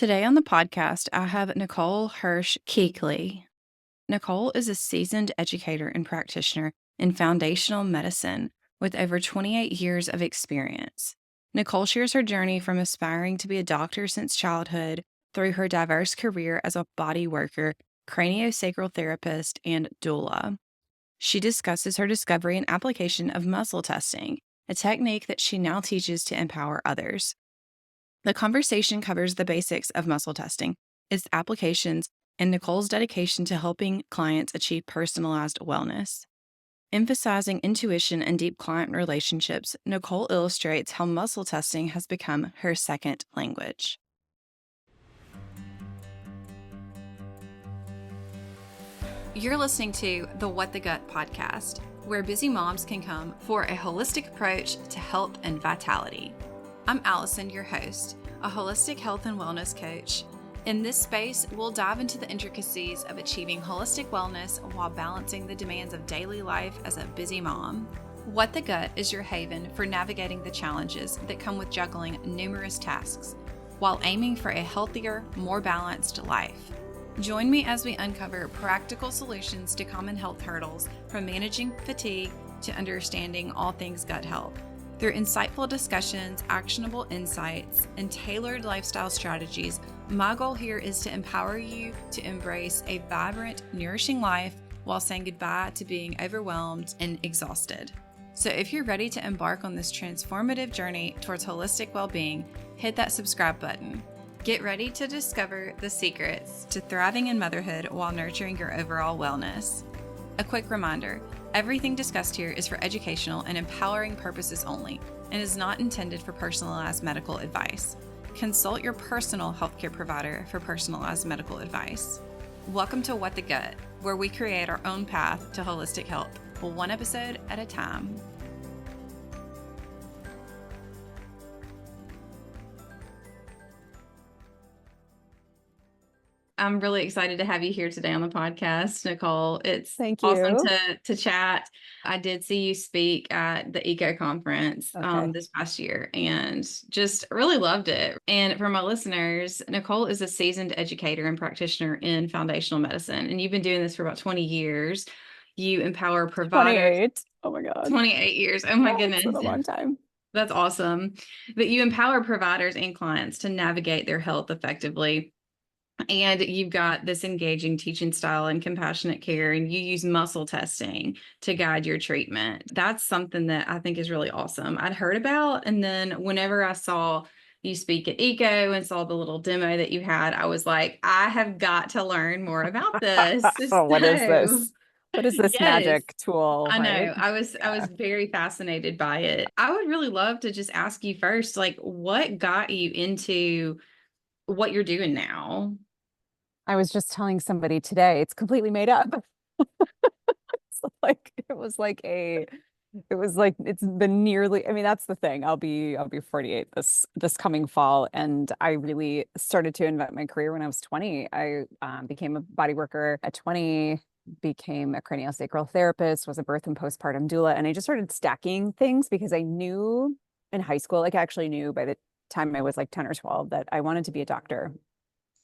Today on the podcast, I have Nicole Hirsch Kuechle. Nicole is a seasoned educator and practitioner in foundational medicine with over 28 years of experience. Nicole shares her journey from aspiring to be a doctor since childhood through her diverse career as a body worker, craniosacral therapist, and doula. She discusses her discovery and application of muscle testing, a technique that she now teaches to empower others. The conversation covers the basics of muscle testing, its applications, and Nicole's dedication to helping clients achieve personalized wellness. Emphasizing intuition and deep client relationships, Nicole illustrates how muscle testing has become her second language. You're listening to the What the Gut podcast, where busy moms can come for a holistic approach to health and vitality. I'm Allison, your host, a holistic health and wellness coach. In this space, we'll dive into the intricacies of achieving holistic wellness while balancing the demands of daily life as a busy mom. What the Gut is your haven for navigating the challenges that come with juggling numerous tasks while aiming for a healthier, more balanced life. Join me as we uncover practical solutions to common health hurdles, from managing fatigue to understanding all things gut health. Through insightful discussions, actionable insights, and tailored lifestyle strategies, my goal here is to empower you to embrace a vibrant, nourishing life while saying goodbye to being overwhelmed and exhausted. So if you're ready to embark on this transformative journey towards holistic well-being, hit that subscribe button. Get ready to discover the secrets to thriving in motherhood while nurturing your overall wellness. A quick reminder, everything discussed here is for educational and empowering purposes only and is not intended for personalized medical advice. Consult your personal healthcare provider for personalized medical advice. Welcome to What the Gut, where we create our own path to holistic health, one episode at a time. I'm really excited to have you here today on the podcast, Nicole. It's Thank you. Awesome to chat. I did see you speak at the ECO conference this past year and just really loved it. And for my listeners, Nicole is a seasoned educator and practitioner in foundational medicine, and you've been doing this for about 20 years. You empower providers. 28. Oh my God. 28 years. Oh my goodness. It's been a long time. That's awesome. But you empower providers and clients to navigate their health effectively. And you've got this engaging teaching style and compassionate care, and you use muscle testing to guide your treatment. That's something that I think is really awesome. I'd heard about, and then whenever I saw you speak at ECO and saw the little demo that you had, I was like, I have got to learn more about this. What is this? What is this magic tool? I know. Right? I was very fascinated by it. I would really love to just ask you first, like, what got you into what you're doing now? I was just telling somebody today, it's completely made up. It's been nearly, I mean, that's the thing. I'll be 48 this coming fall. And I really started to invent my career when I was 20. I became a body worker at 20, became a craniosacral therapist, was a birth and postpartum doula. And I just started stacking things because I knew in high school, like I actually knew by the time I was like 10 or 12 that I wanted to be a doctor.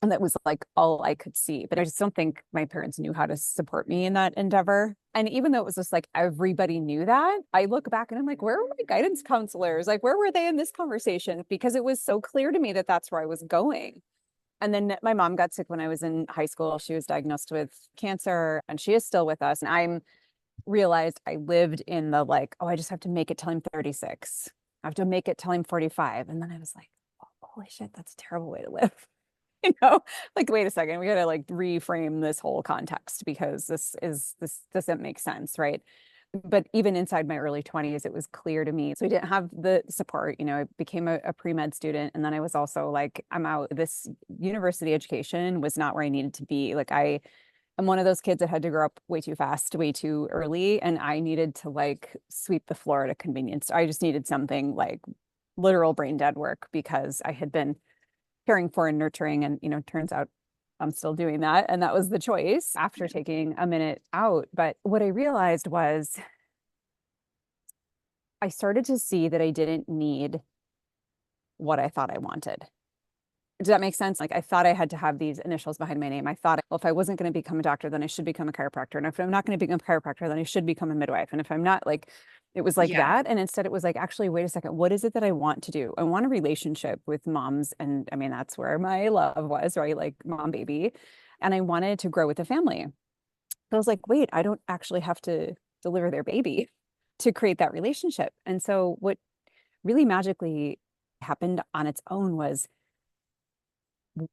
And that was like all I could see. But I just don't think my parents knew how to support me in that endeavor. And even though it was just like everybody knew that, I look back and I'm like, where were my guidance counselors? Like, where were they in this conversation? Because it was so clear to me that that's where I was going. And then my mom got sick when I was in high school. She was diagnosed with cancer and she is still with us. And I realized I lived in the like, oh, I just have to make it till I'm 36. I have to make it till I'm 45. And then I was like, oh, holy shit, that's a terrible way to live. Like, wait a second, we got to like reframe this whole context because this doesn't make sense, right? But even inside my early 20s, it was clear to me. So I didn't have the support. I became a pre-med student. And then I was also like, I'm out. This university education was not where I needed to be. Like I'm one of those kids that had to grow up way too fast, way too early. And I needed to like sweep the floor at a convenience. I just needed something like literal brain dead work because I had been caring for and nurturing. And, turns out I'm still doing that. And that was the choice after taking a minute out. But what I realized was I started to see that I didn't need what I thought I wanted. Does that make sense? Like I thought I had to have these initials behind my name. I thought, well, if I wasn't going to become a doctor, then I should become a chiropractor. And if I'm not going to become a chiropractor, then I should become a midwife. And if I'm not, like, it was like Yeah. that. And instead it was like, actually, wait a second, what is it that I want to do? I want a relationship with moms. And I mean, that's where my love was, right? Like mom, baby. And I wanted to grow with a family. So I was like, wait, I don't actually have to deliver their baby to create that relationship. And so what really magically happened on its own was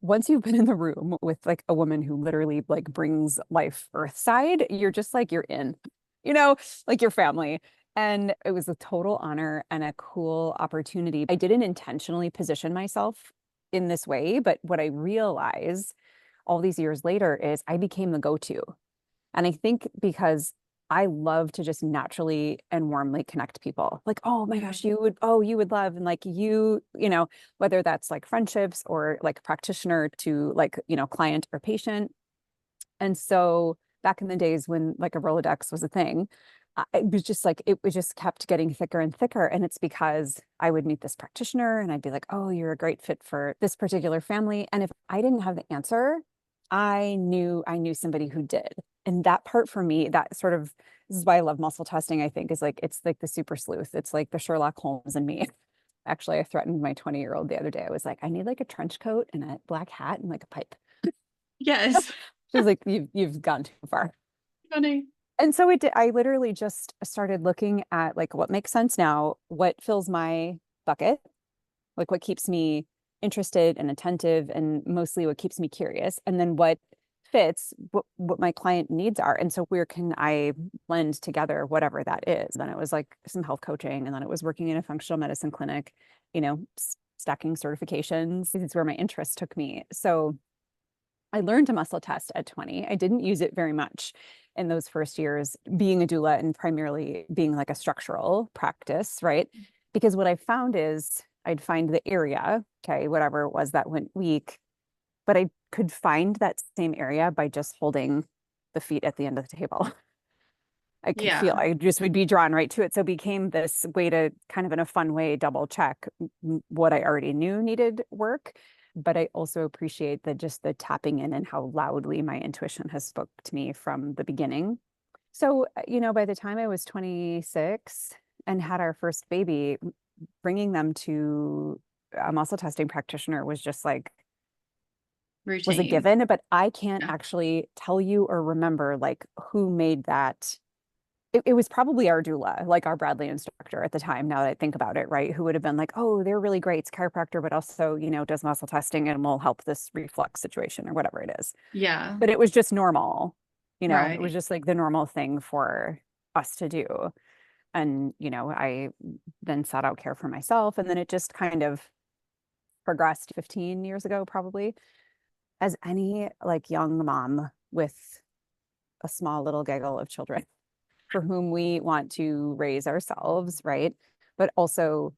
once you've been in the room with like a woman who literally like brings life earthside, you're just like you're in, you know, like your family. And it was a total honor and a cool opportunity. I didn't intentionally position myself in this way, but what I realized all these years later is I became the go-to. And I think because I love to just naturally and warmly connect people. Like, oh my Yeah. gosh, you would love, and like you know, whether that's like friendships or like practitioner to like, you know, client or patient. And so back in the days when like a Rolodex was a thing, it was just like it was just kept getting thicker and thicker. And it's because I would meet this practitioner and I'd be like, oh, you're a great fit for this particular family. And if I didn't have the answer, I knew somebody who did. And that part for me, that sort of this is why I love muscle testing, I think, is like it's like the super sleuth. It's like the Sherlock Holmes in me. Actually, I threatened my 20-year-old the other day. I was like, I need like a trench coat and a black hat and like a pipe. Yes. She was like, you've gone too far. Funny. And so it did, I literally just started looking at like what makes sense now, what fills my bucket, like what keeps me interested and attentive, and mostly what keeps me curious, and then what fits what my client needs are. And so where can I blend together whatever that is? Then it was like some health coaching, and then it was working in a functional medicine clinic, you know, stacking certifications. This is where my interest took me. So I learned a muscle test at 20. I didn't use it very much in those first years, being a doula and primarily being like a structural practice, right? Because what I found is I'd find the area, okay, whatever it was that went weak, but I could find that same area by just holding the feet at the end of the table. I could feel, Yeah. I just would be drawn right to it. So it became this way to kind of in a fun way double check what I already knew needed work. But I also appreciate the just the tapping in and how loudly my intuition has spoke to me from the beginning. So, you know, by the time I was 26 and had our first baby, bringing them to a muscle testing practitioner was just like was a Routine. given, but I can't Yeah. actually tell you or remember like who made that. It was probably our doula, like our Bradley instructor at the time, now that I think about it, right? Who would have been like, oh, they're really great. It's chiropractor, but also, you know, does muscle testing and will help this reflux situation or whatever it is. Yeah. But it was just normal, you know, it was Right. just like the normal thing for us to do. And, you know, I then sought out care for myself. And then it just kind of progressed 15 years ago, probably, as any like young mom with a small little gaggle of children for whom we want to raise ourselves, right? But also,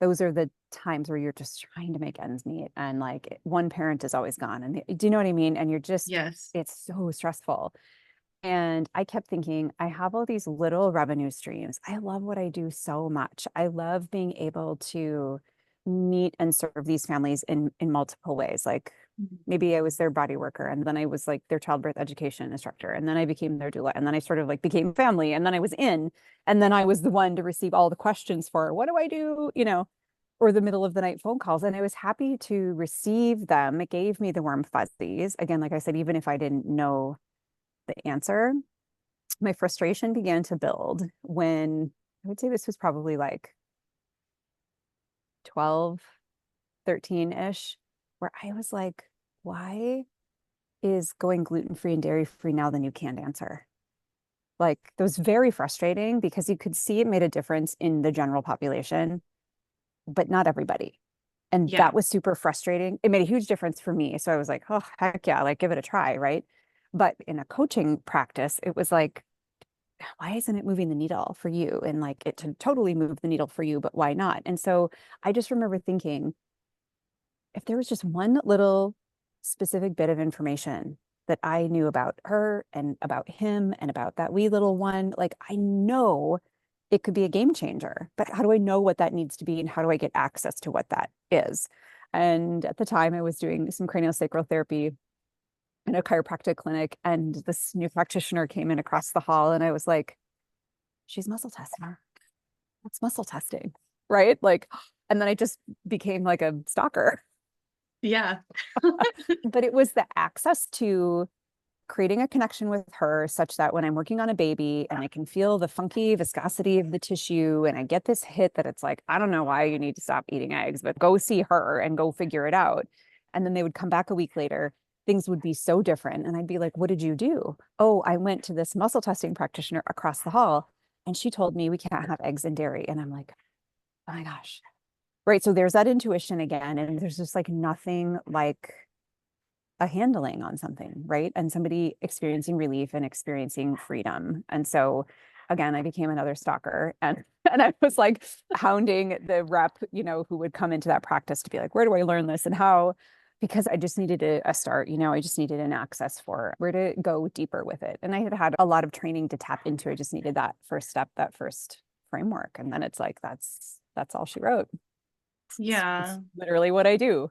those are the times where you're just trying to make ends meet. And like one parent is always gone. And do you know what I mean? And you're just, Yes. it's so stressful. And I kept thinking, I have all these little revenue streams. I love what I do so much. I love being able to meet and serve these families in multiple ways. Like Mhm. maybe I was their body worker, and then I was like their childbirth education instructor, and then I became their doula, and then I sort of like became family, and then I was in, and then I was the one to receive all the questions for what do I do, you know, or the middle of the night phone calls. And I was happy to receive them. It gave me the warm fuzzies. Again, like I said, even if I didn't know the answer, my frustration began to build when I would say this was probably like 12, 13-ish, where I was like, why is going gluten-free and dairy-free now the new canned answer? Like, that was very frustrating because you could see it made a difference in the general population, but not everybody. And Yeah. that was super frustrating. It made a huge difference for me. So I was like, oh, heck yeah, like give it a try, right? But in a coaching practice, it was like, why isn't it moving the needle for you? And like it to totally move the needle for you, but why not? And so I just remember thinking, if there was just one little specific bit of information that I knew about her and about him and about that wee little one, like I know it could be a game changer. But how do I know what that needs to be and how do I get access to what that is? And at the time I was doing some craniosacral therapy in a chiropractic clinic, and this new practitioner came in across the hall, and I was like, she's muscle testing her. What's muscle testing? Right? Like, and then I just became like a stalker. Yeah. But it was the access to creating a connection with her such that when I'm working on a baby and I can feel the funky viscosity of the tissue and I get this hit that it's like, I don't know why you need to stop eating eggs, but go see her and go figure it out. And then they would come back a week later, things would be so different. And I'd be like, what did you do? Oh, I went to this muscle testing practitioner across the hall and she told me we can't have eggs and dairy. And I'm like, oh my gosh. Right. So there's that intuition again. And there's just like nothing like a handling on something, right? And somebody experiencing relief and experiencing freedom. And so again, I became another stalker, and I was like hounding the rep, who would come into that practice to be like, where do I learn this and how? Because I just needed a start, I just needed an access for where to go deeper with it. And I had had a lot of training to tap into. I just needed that first step, that first framework. And then it's like, that's all she wrote. Yeah. It's literally what I do.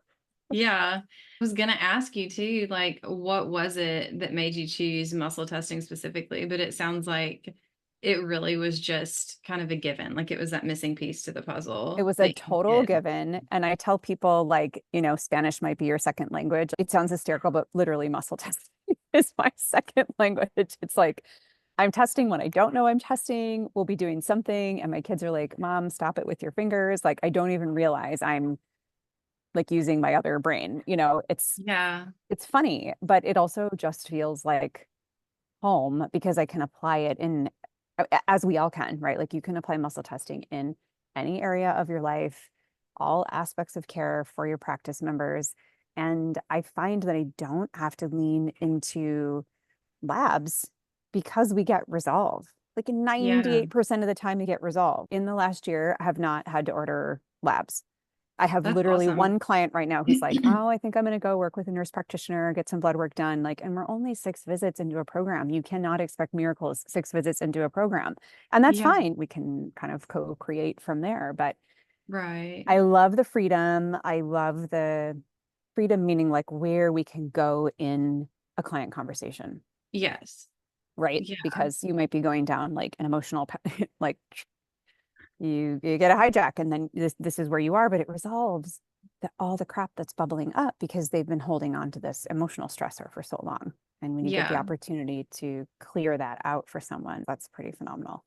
Yeah. I was going to ask you too, like, what was it that made you choose muscle testing specifically? But it sounds like it really was just kind of a given. Like it was that missing piece to the puzzle It was a that you total did. given. And I tell people, like, Spanish might be your second language. It sounds hysterical, but literally muscle testing is my second language. It's like I'm testing when I don't know I'm testing. We'll be doing something. And my kids are like, Mom, stop it with your fingers. Like, I don't even realize I'm like using my other brain. Yeah. It's funny, but it also just feels like home because I can apply it in, as we all can, right? Like you can apply muscle testing in any area of your life, all aspects of care for your practice members. And I find that I don't have to lean into labs because we get resolved. Like Yeah. 98% of the time, we get resolved. In the last year, I have not had to order labs. I have That's literally awesome. one client right now who's like, oh, I think I'm going to go work with a nurse practitioner, get some blood work done. Like, and we're only 6 visits into a program. You cannot expect miracles 6 visits into a program. And that's Yeah. fine. We can kind of co-create from there. But Right. I love the freedom. I love the freedom, meaning like where we can go in a client conversation, Yes. right? Yeah. Because you might be going down like an emotional, like you get a hijack and then this is where you are, but it resolves all the crap that's bubbling up because they've been holding on to this emotional stressor for so long. And when you get the Yeah. opportunity to clear that out for someone, that's pretty phenomenal.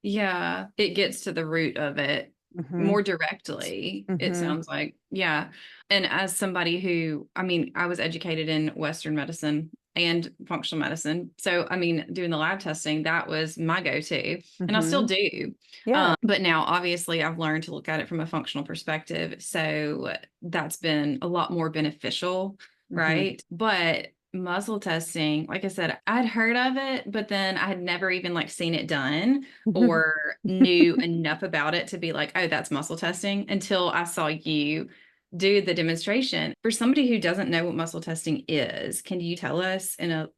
Yeah. It gets to the root of it Mm-hmm. more directly, it Mm-hmm. sounds like. Yeah. And as somebody who, I mean, I was educated in Western medicine and functional medicine. So, I mean, doing the lab testing, that was my go-to, and I still Mm-hmm. do. Yeah. But now, obviously, I've learned to look at it from a functional perspective. So that's been a lot more beneficial, Mm-hmm. right? But muzzle testing, like I said, I'd heard of it, but then I had never even like seen it done or knew enough about it to be like, oh, that's muscle testing until I saw you do the demonstration. For somebody who doesn't know what muscle testing is, can you tell us in a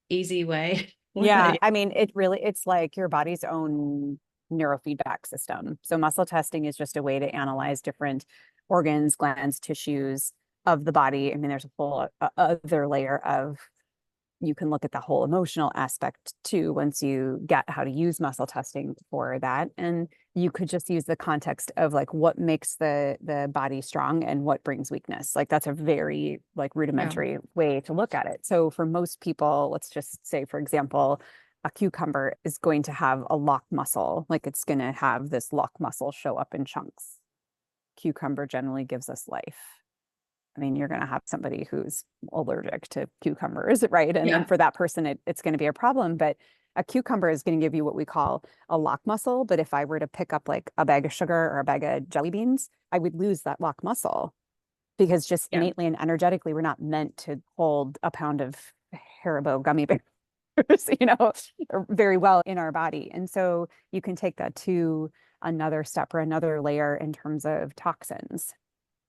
easy way what that Yeah, is? I mean, it's like your body's own neurofeedback system. So muscle testing is just a way to analyze different organs, glands, tissues of the body. I mean, there's a whole other layer of you can look at the whole emotional aspect too once you get how to use muscle testing for that. And you could just use the context of like what makes the body strong and what brings weakness. Like that's a very like Yeah. rudimentary way to look at it. So for most people, let's just say, for example, a cucumber is going to have a lock muscle, like it's going to have this lock muscle show up in chunks. Cucumber generally gives us life. I mean, you're going to have somebody who's allergic to cucumbers, right? And Yeah. for that person, it's going to be a problem. But a cucumber is going to give you what we call a lock muscle. But if I were to pick up like a bag of sugar or a bag of jelly beans, I would lose that lock muscle because just Yeah. innately and energetically, we're not meant to hold a pound of Haribo gummy bears, very well in our body. And so you can take that to another step or another layer in terms of toxins,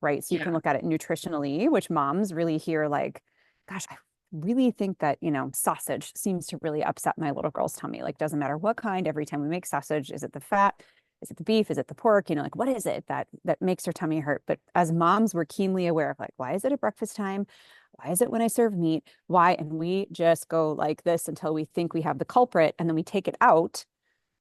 right? So you can Yeah. look at it nutritionally, which moms really hear like, gosh, I really think that, sausage seems to really upset my little girl's tummy. Like, doesn't matter what kind, every time we make sausage, is it the fat? Is it the beef? Is it the pork? You know, like what is it that makes her tummy hurt? But as moms, we're keenly aware of like, why is it at breakfast time? Why is it when I serve meat? Why? And we just go like this until we think we have the culprit, and then we take it out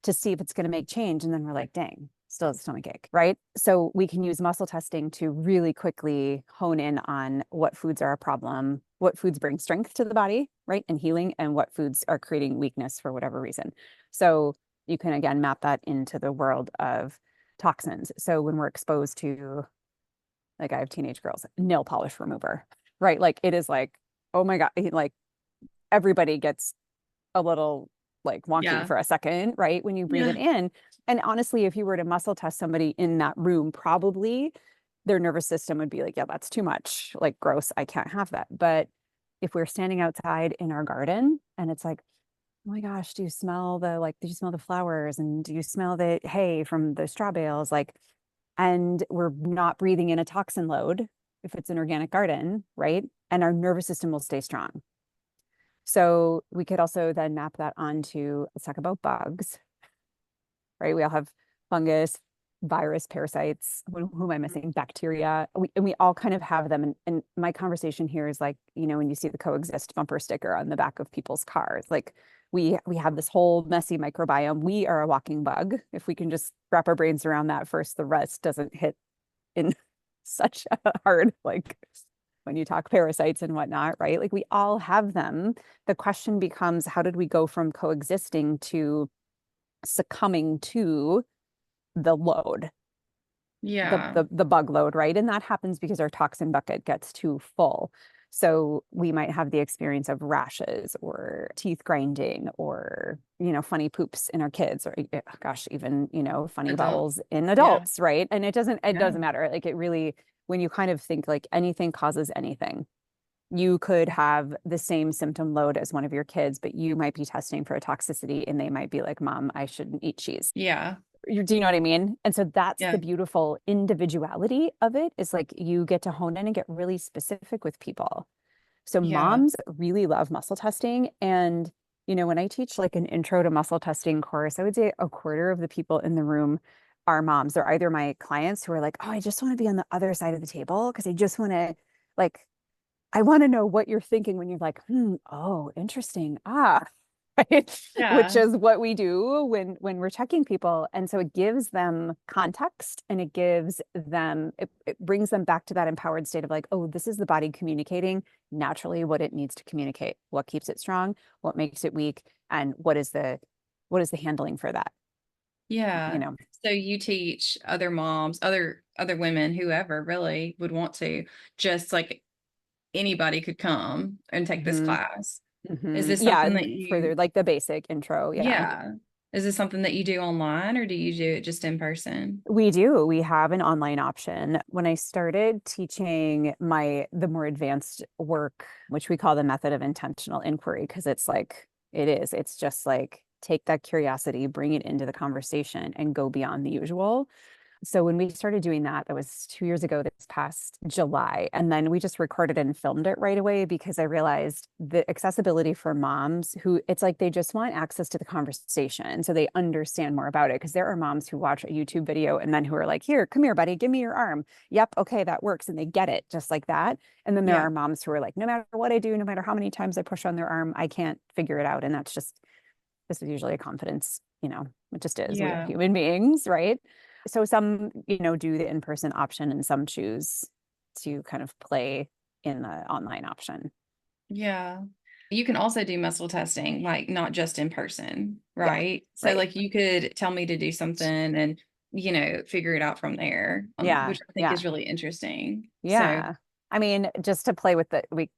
to see if it's going to make change. And then we're like, dang, still has a stomach ache, right? So we can use muscle testing to really quickly hone in on what foods are a problem, what foods bring strength to the body, right? And healing, and what foods are creating weakness for whatever reason. So you can, again, map that into the world of toxins. So when we're exposed to, like I have teenage girls, nail polish remover, right? Like it is like, oh my God, like everybody gets a little like wonky for a second, right? When you breathe it in. And honestly, if you were to muscle test somebody in that room, probably their nervous system would be like, yeah, that's too much, like gross, I can't have that. But if we're standing outside in our garden and it's like, oh my gosh, do you smell did you smell the flowers? And do you smell the hay from the straw bales? Like, and we're not breathing in a toxin load if it's an organic garden, right? And our nervous system will stay strong. So we could also then map that onto, let's talk about bugs, right? We all have fungus, virus, parasites. Who am I missing? Bacteria. And we all kind of have them. And my conversation here is like, you know, when you see the coexist bumper sticker on the back of people's cars, like we have this whole messy microbiome. We are a walking bug. If we can just wrap our brains around that first, the rest doesn't hit in such a hard, like when you talk parasites and whatnot, right? Like we all have them. The question becomes, how did we go from coexisting to succumbing to the load, the bug load, right? And that happens because our toxin bucket gets too full. So we might have the experience of rashes or teeth grinding or, you know, funny poops in our kids or gosh, even, you know, funny bowels in adults, right? And it doesn't matter. Like it really, when you kind of think like anything causes anything, you could have the same symptom load as one of your kids, but you might be testing for a toxicity and they might be like, Mom, I shouldn't eat cheese. Yeah. Do you know what I mean? And so that's the beautiful individuality of it, is like you get to hone in and get really specific with people. So moms really love muscle testing. And, you know, when I teach like an intro to muscle testing course, I would say a quarter of the people in the room are moms. They're either my clients who are like, oh, I just want to be on the other side of the table because I just want to like, I want to know what you're thinking when you're like, oh, interesting. Ah, right. Which is what we do when we're checking people. And so it gives them context, and it gives them, it brings them back to that empowered state of like, oh, this is the body communicating naturally what it needs to communicate, what keeps it strong, what makes it weak, and what is the handling for that. Yeah. You know, so you teach other moms, other women, whoever really would want to, just like anybody could come and take this class. Is this something that further you, like the basic intro. is this something that you do online, or do you do it just in person? We do. We have an online option. When I started teaching the more advanced work, which we call the method of intentional inquiry, because it's just like take that curiosity, bring it into the conversation, and go beyond the usual. So when we started doing that, that was 2 years ago, this past July. And then we just recorded and filmed it right away because I realized the accessibility for moms who it's like they just want access to the conversation so they understand more about it. Because there are moms who watch a YouTube video and then who are like, here, come here, buddy, give me your arm. Yep, okay, that works. And they get it just like that. And then there are moms who are like, no matter what I do, no matter how many times I push on their arm, I can't figure it out. And this is usually a confidence, you know, it just is. We are human beings, right? So some, you know, do the in-person option and some choose to kind of play in the online option. Yeah. You can also do muscle testing, like not just in person, right? So right. like you could tell me to do something and, you know, figure it out from there, which I think is really interesting. Yeah. So, I mean, just to play with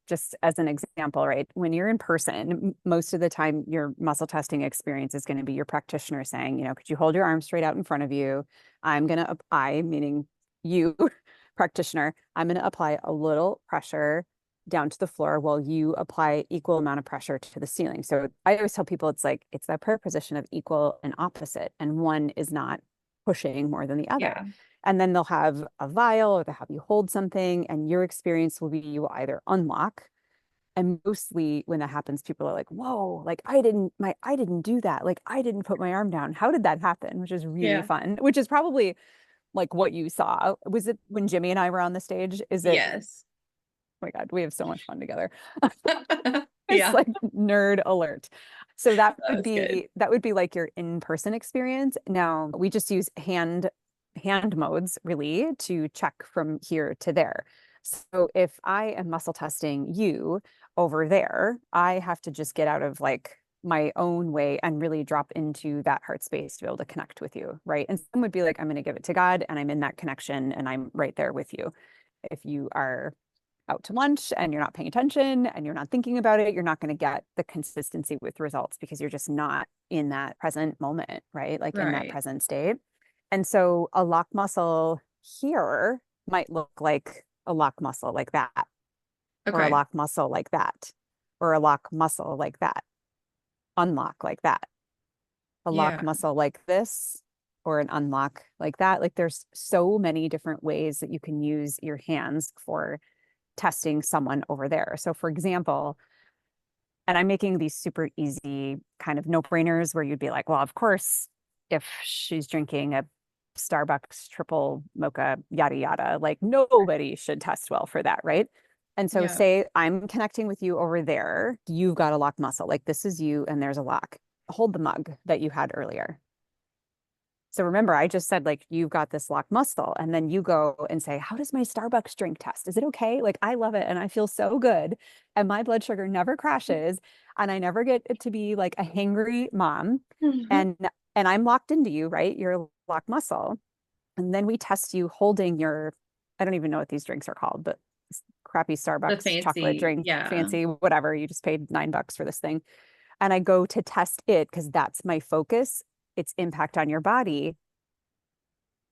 just as an example, right? When you're in person, most of the time your muscle testing experience is going to be your practitioner saying, you know, could you hold your arm straight out in front of you? Meaning you, practitioner, I'm going to apply a little pressure down to the floor while you apply equal amount of pressure to the ceiling. So I always tell people it's that prayer position of equal and opposite, and one is not pushing more than the other. Yeah. And then they'll have a vial or they'll have you hold something, and your experience will be you will either unlock And mostly when that happens, people are like, whoa, like I didn't do that. Like I didn't put my arm down. How did that happen? Which is really Yeah. fun, which is probably like what you saw. Was it when Jimmy and I were on the stage? Is it, Yes. oh my God, we have so much fun together. It's Yeah. like nerd alert. So That was good. that would be like your in-person experience. Now we just use hand modes really to check from here to there. So if I am muscle testing you over there, I have to just get out of like my own way and really drop into that heart space to be able to connect with you, right? And some would be like, I'm going to give it to God and I'm in that connection and I'm right there with you. If you are out to lunch and you're not paying attention and you're not thinking about it, you're not going to get the consistency with results because you're just not in that present moment, right? Like in that Right. present state. And so a lock muscle here might look like a lock muscle like that, or a Okay. lock muscle like that, or a lock muscle like that, unlock like that, a lock Yeah. muscle like this, or an unlock like that. Like there's so many different ways that you can use your hands for testing someone over there. So for example, and I'm making these super easy kind of no-brainers where you'd be like, well, of course, if she's drinking a Starbucks triple mocha, yada, yada, like nobody should test well for that, right? And so Yeah. say I'm connecting with you over there, you've got a lock muscle, like this is you and there's a lock. Hold the mug that you had earlier. So remember, I just said like you've got this lock muscle, and then you go and say, "How does my Starbucks drink test? Is it okay? Like I love it, and I feel so good, and my blood sugar never crashes, and I never get it to be like a hangry mom, Mhm. and I'm locked into you, right? You're a lock muscle, and then we test you holding your, I don't even know what these drinks are called, but crappy The Starbucks chocolate fancy, drink, yeah. fancy whatever. You just paid $9 for this thing, and I go to test it because that's my focus. Its impact on your body,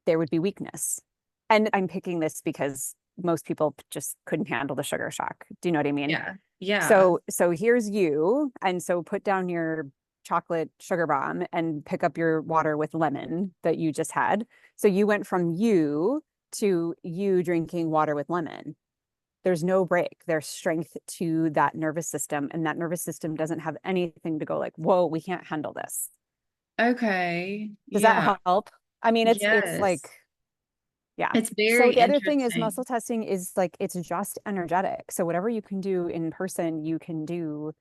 there would be weakness. And I'm picking this because most people just couldn't handle the sugar shock. Do you know what I mean? Yeah. Yeah. So here's you. And so put down your chocolate sugar bomb and pick up your water with lemon that you just had. So you went from you to you drinking water with lemon. There's no break. There's strength to that nervous system. And that nervous system doesn't have anything to go like, whoa, we can't handle this. Okay. Does that Yeah. help? I mean, it's like, Yes. yeah. It's So very the other thing is muscle interesting. testing is like it's just energetic. So whatever you can do in person, you can do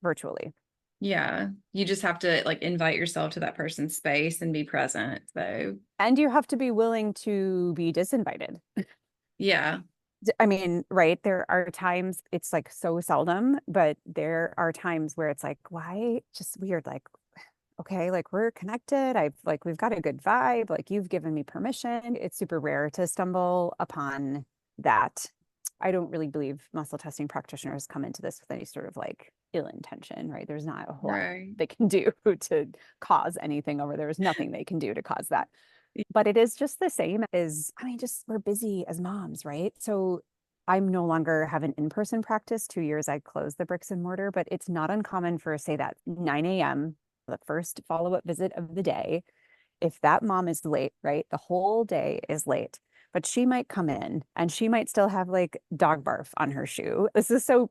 virtually. Yeah. You just have to like invite yourself to that person's space and be present. So, And you have to be willing to be disinvited. yeah. I mean, right, there are times it's like so seldom, but there are times where it's like, why just weird, like, okay, like we're connected. I've like we've got a good vibe, like you've given me permission. It's super rare to stumble upon that. I don't really believe muscle testing practitioners come into this with any sort of like ill intention, right? There's not a whole lot Right. they can do to cause anything over there. There's nothing they can do to cause that. But it is just the same as, I mean, just we're busy as moms, right? So I'm no longer have an in-person practice. 2 years I closed the bricks and mortar, but it's not uncommon for say that 9 a.m., the first follow-up visit of the day. If that mom is late, right? The whole day is late, but she might come in and she might still have like dog barf on her shoe. This is so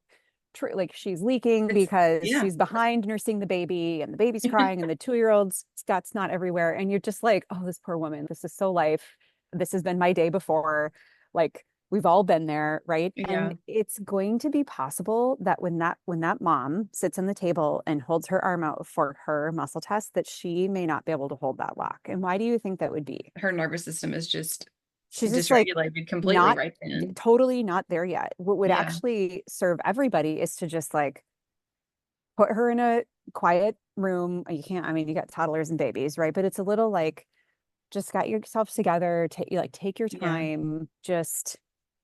true. Like she's leaking It's, because yeah. she's behind nursing the baby and the baby's crying and the 2-year-old's got snot everywhere. And you're just like, oh, this poor woman, this is so life. This has been my day before. Like we've all been there, right? Yeah. And it's going to be possible that when that mom sits on the table and holds her arm out for her muscle test, that she may not be able to hold that lock. And why do you think that would be? Her nervous system is just She's just like dysregulated completely not right then. totally not there yet. What would Yeah. actually serve everybody is to just like put her in a quiet room. You can't, I mean, you got toddlers and babies, right? But it's a little like just got yourself together, take your Yeah. time, just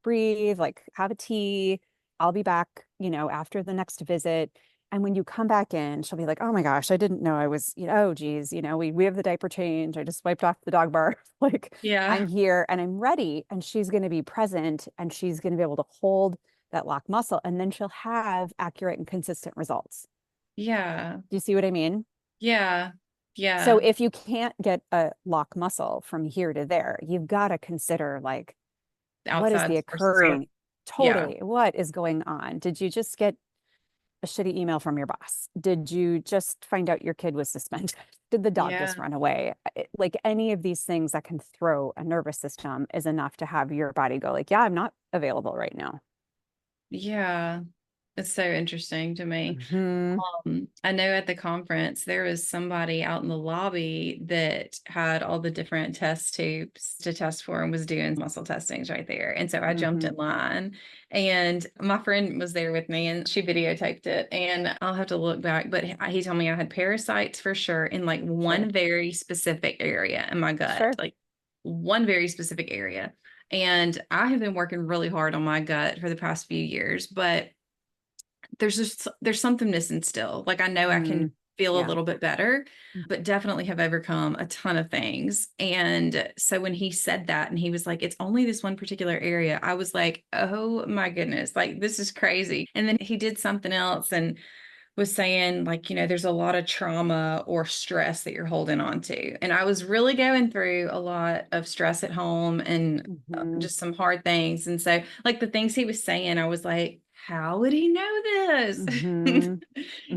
breathe, like have a tea. I'll be back, after the next visit. And when you come back in, she'll be like, oh my gosh, I didn't know I was, oh geez, we have the diaper change. I just wiped off the dog bar. Like I'm Yeah. here and I'm ready. And she's going to be present and she's going to be able to hold that lock muscle. And then she'll have accurate and consistent results. Yeah. Do you see what I mean? Yeah. So Yeah. if you can't get a lock muscle from here to there, you've got to consider like, what is Outside the sources. occurring? Yeah. Totally. What is going on? Did you just get a shitty email from your boss? Did you just find out your kid was suspended? Did the dog just Yeah. run away? Like any of these things that can throw a nervous system is enough to have your body go like, yeah, I'm not available right now. Yeah. It's so interesting to me. Hmm. I know at the conference there was somebody out in the lobby that had all the different test tubes to test for and was doing muscle testings right there. And so I jumped Hmm. in line, and my friend was there with me and she videotaped it. And I'll have to look back, but he told me I had parasites for sure in like Sure. one very specific area in my gut, Sure. like one very specific area. And I have been working really hard on my gut for the past few years, but there's something missing still. Like I know I can Mm, feel a yeah. little bit better, but definitely have overcome a ton of things. And so when he said that and he was like, it's only this one particular area, I was like, oh my goodness, like this is crazy. And then he did something else and was saying like, there's a lot of trauma or stress that you're holding on to. And I was really going through a lot of stress at home and Hmm. just some hard things. And so like the things he was saying, I was like, how would he know this? Hmm.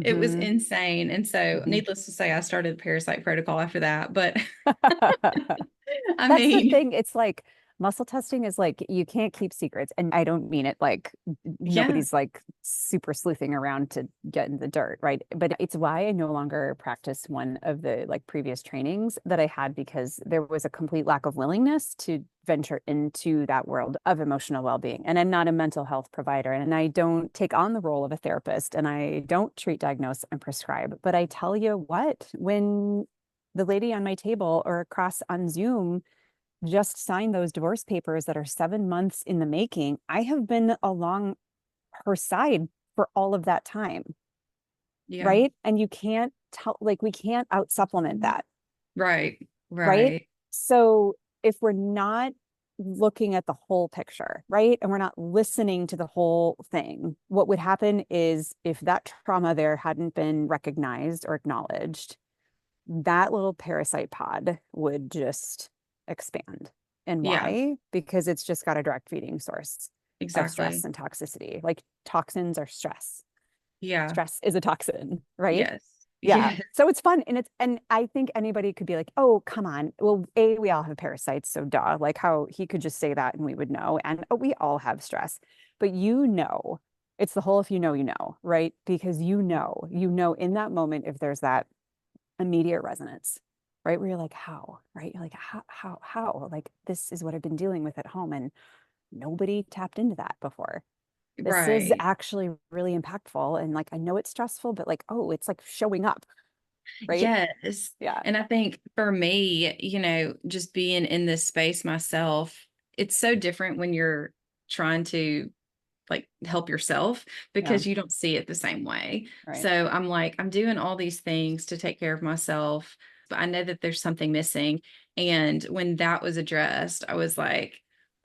It was Hmm. insane. And so Hmm. needless to say, I started the parasite protocol after that. But I That's the mean, thing. It's like muscle testing is like you can't keep secrets. And I don't mean it like yeah, nobody's like super sleuthing around to get in the dirt, right? But it's why I no longer practice one of the like previous trainings that I had because there was a complete lack of willingness to venture into that world of emotional well-being. And I'm not a mental health provider and I don't take on the role of a therapist and I don't treat, diagnose, and prescribe. But I tell you what, when the lady on my table or across on Zoom just signed those divorce papers that are 7 months in the making, I have been along her side for all of that time, yeah, right? And you can't tell, like, we can't out supplement that, right, right? right. So if we're not looking at the whole picture, right? And we're not listening to the whole thing, what would happen is if that trauma there hadn't been recognized or acknowledged, that little parasite pod would just expand. And Yeah, why? Because it's just got a direct feeding source of stress exactly. and toxicity. Like toxins are stress. Yeah, Stress is a toxin, right? yes, Yeah. yes, So it's fun. And I think anybody could be like, oh, come on. Well, A, we all have parasites. So duh, like how he could just say that and we would know. And oh, we all have stress. But it's the whole if you know, you know, right? Because you know in that moment if there's that immediate resonance, right? Where you're like, how, right? You're like, how? Like, this is what I've been dealing with at home. And nobody tapped into that before. This is right. actually really impactful. And like, I know it's stressful, but like, oh, it's like showing up, right? Yes. Yeah. And I think for me, just being in this space myself, it's so different when you're trying to like help yourself Yeah. because you don't see it the same way. Right. So I'm like, I'm doing all these things to take care of myself, but I know that there's something missing. And when that was addressed, I was like,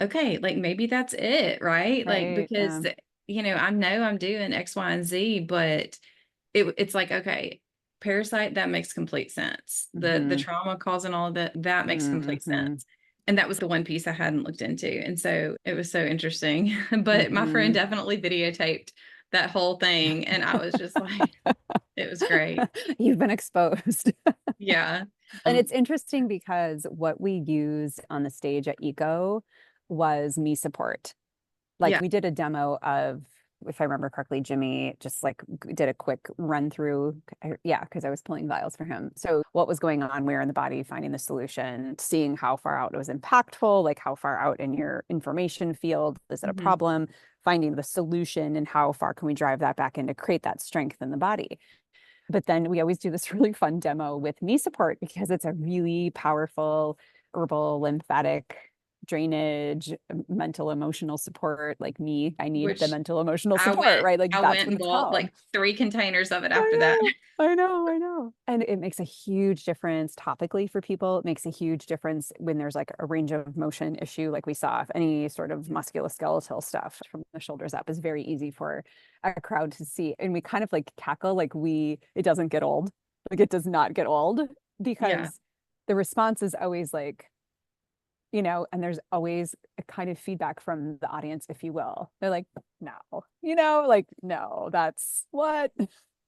okay, like maybe that's it, right? Like, Right. because, Yeah. I know I'm doing X, Y, and Z, but it's like, okay, parasite, that makes complete sense. The Mm-hmm. trauma causing all of that makes complete Mm-hmm. sense. And that was the one piece I hadn't looked into. And so it was so interesting. But my friend Mm-hmm. definitely videotaped that whole thing. And I was just like, it was great. You've been exposed. Yeah. And it's interesting because what we use on the stage at Eco was me support. Like Yeah. we did a demo of, if I remember correctly, Jimmy just like did a quick run through. Yeah, because I was pulling vials for him. So what was going on where in the body, finding the solution, seeing how far out it was impactful, like how far out in your information field, is it a Mhm. problem, finding the solution and how far can we drive that back in to create that strength in the body. But then we always do this really fun demo with me support because it's a really powerful herbal lymphatic drainage, mental emotional support. Like me, I need the Which mental emotional I support, went, right? Like I that's went what and it's bought called. like 3 containers of it after that. I I know. And it makes a huge difference topically for people. It makes a huge difference when there's like a range of motion issue, like we saw. If any sort of musculoskeletal stuff from the shoulders up is very easy for a crowd to see. And we kind of like cackle, like it doesn't get old. Like it does not get old Yeah. because the response is always like, and there's always a kind of feedback from the audience, if you will. They're like, no, like, no, that's what.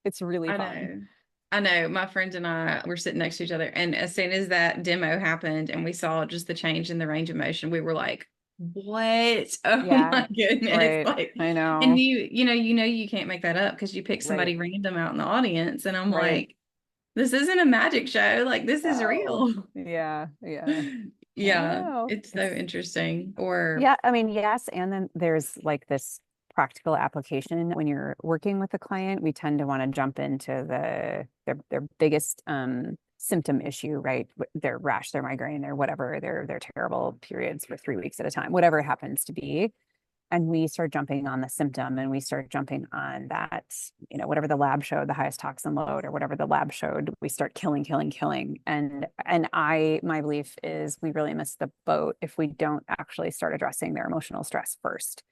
It's really fun. I know. My friend and I were sitting next to each other, and as soon as that demo happened and we saw just the change in the range of motion, we were like, what? Oh Yeah, my goodness. right. Like, I and know. you can't make that up because you pick Right, somebody random out in the audience. And I'm right. like, this isn't a magic show. Like, this is No. real. Yeah, yeah. I Yeah, know. it's so interesting. Or, Yeah, I mean, yes. And then there's like this practical application when you're working with a client, we tend to want to jump into their biggest symptom issue, right? Their rash, their migraine, their whatever, their terrible periods for 3 weeks at a time, whatever it happens to be. And we start jumping on the symptom and we start jumping on that, whatever the lab showed, the highest toxin load or whatever the lab showed, we start killing. My belief is we really miss the boat if we don't actually start addressing their emotional stress first.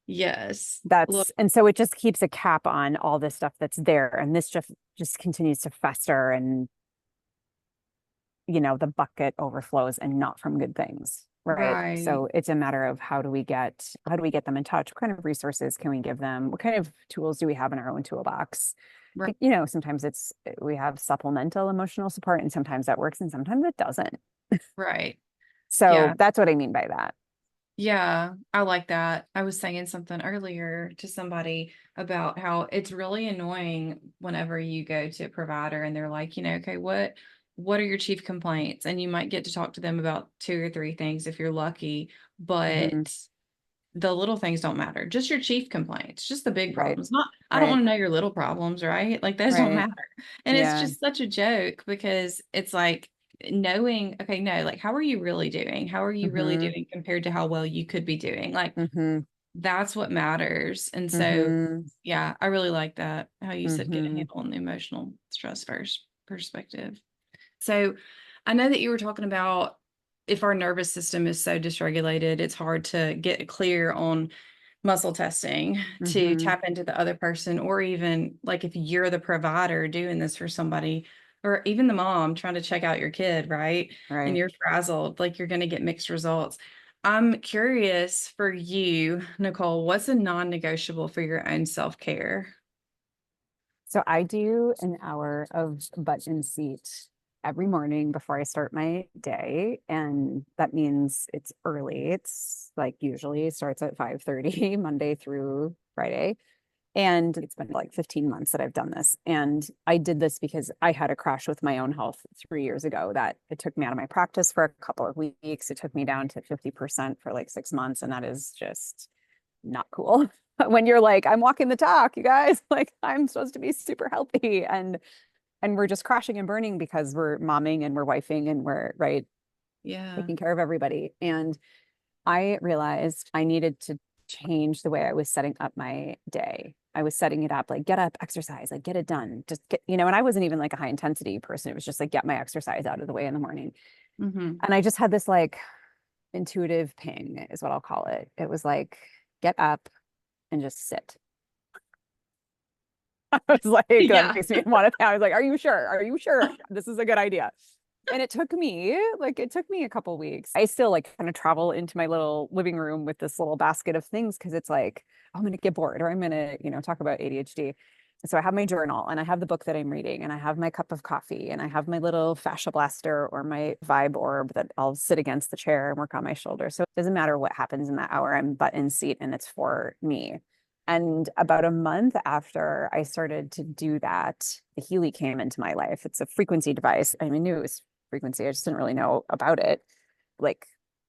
yes. Look, And so it just keeps a cap on all this stuff that's there. And this just continues to fester and, the bucket overflows and not from good things. Right. right. So it's a matter of how do we get them in touch? What kind of resources can we give them? What kind of tools do we have in our own toolbox? Right. Sometimes we have supplemental emotional support and sometimes that works and sometimes it doesn't. Right. So Yeah. that's what I mean by that. Yeah, I like that. I was saying something earlier to somebody about how it's really annoying whenever you go to a provider and they're like, okay, what are your chief complaints? And you might get to talk to them about 2 or 3 things if you're lucky, Mm-hmm. but the little things don't matter. Just your chief complaints, just the big Right. problems. Not, I don't Right. want to know your little problems, right? Like those don't Right. matter. And it's Yeah. just such a joke because it's like knowing, okay, no, like how are you really doing? How are you really Mm-hmm. doing compared to how well you could be doing? Like Mm-hmm. that's what matters. And so, Mm-hmm. yeah, I really like that. How you said get a Mm-hmm. handle on the emotional stress first perspective. So I know that you were talking about if our nervous system is so dysregulated, it's hard to get clear on muscle testing to Mm-hmm. tap into the other person, or even like if you're the provider doing this for somebody, or even the mom trying to check out your kid, right? And Right. you're frazzled, like you're going to get mixed results. I'm curious for you, Nicole, what's a non-negotiable for your own self-care? So I do an hour of butt in seat every morning before I start my day. And that means it's early. It's like usually starts at 5:30, Monday through Friday. And it's been like 15 months that I've done this. And I did this because I had a crash with my own health 3 years ago that it took me out of my practice for a couple of weeks. It took me down to 50% for like 6 months. And that is just not cool. When you're like, I'm walking the talk, you guys, like I'm supposed to be super healthy. And we're just crashing and burning because we're momming and we're wifing and we're right Yeah. taking care of everybody. And I realized I needed to change the way I was setting up my day. I was setting it up like get up, exercise, like get it done. Just get, and I wasn't even like a high intensity person. It was just like get my exercise out of the way in the morning. Mm-hmm. And I just had this like intuitive ping is what I'll call it. It was like get up and just sit. I was like, that Yeah. makes me want to. I was like, are you sure? Are you sure this is a good idea? And it took me a couple weeks. I still like kind of travel into my little living room with this little basket of things because it's like, oh, I'm going to get bored or I'm going to, talk about ADHD. So I have my journal and I have the book that I'm reading and I have my cup of coffee and I have my little fascia blaster or my vibe orb that I'll sit against the chair and work on my shoulder. So it doesn't matter what happens in that hour. I'm butt in seat and it's for me. And about a month after I started to do that, the Healy came into my life. It's a frequency device. I mean, I knew it was frequency. I just didn't really know about it, like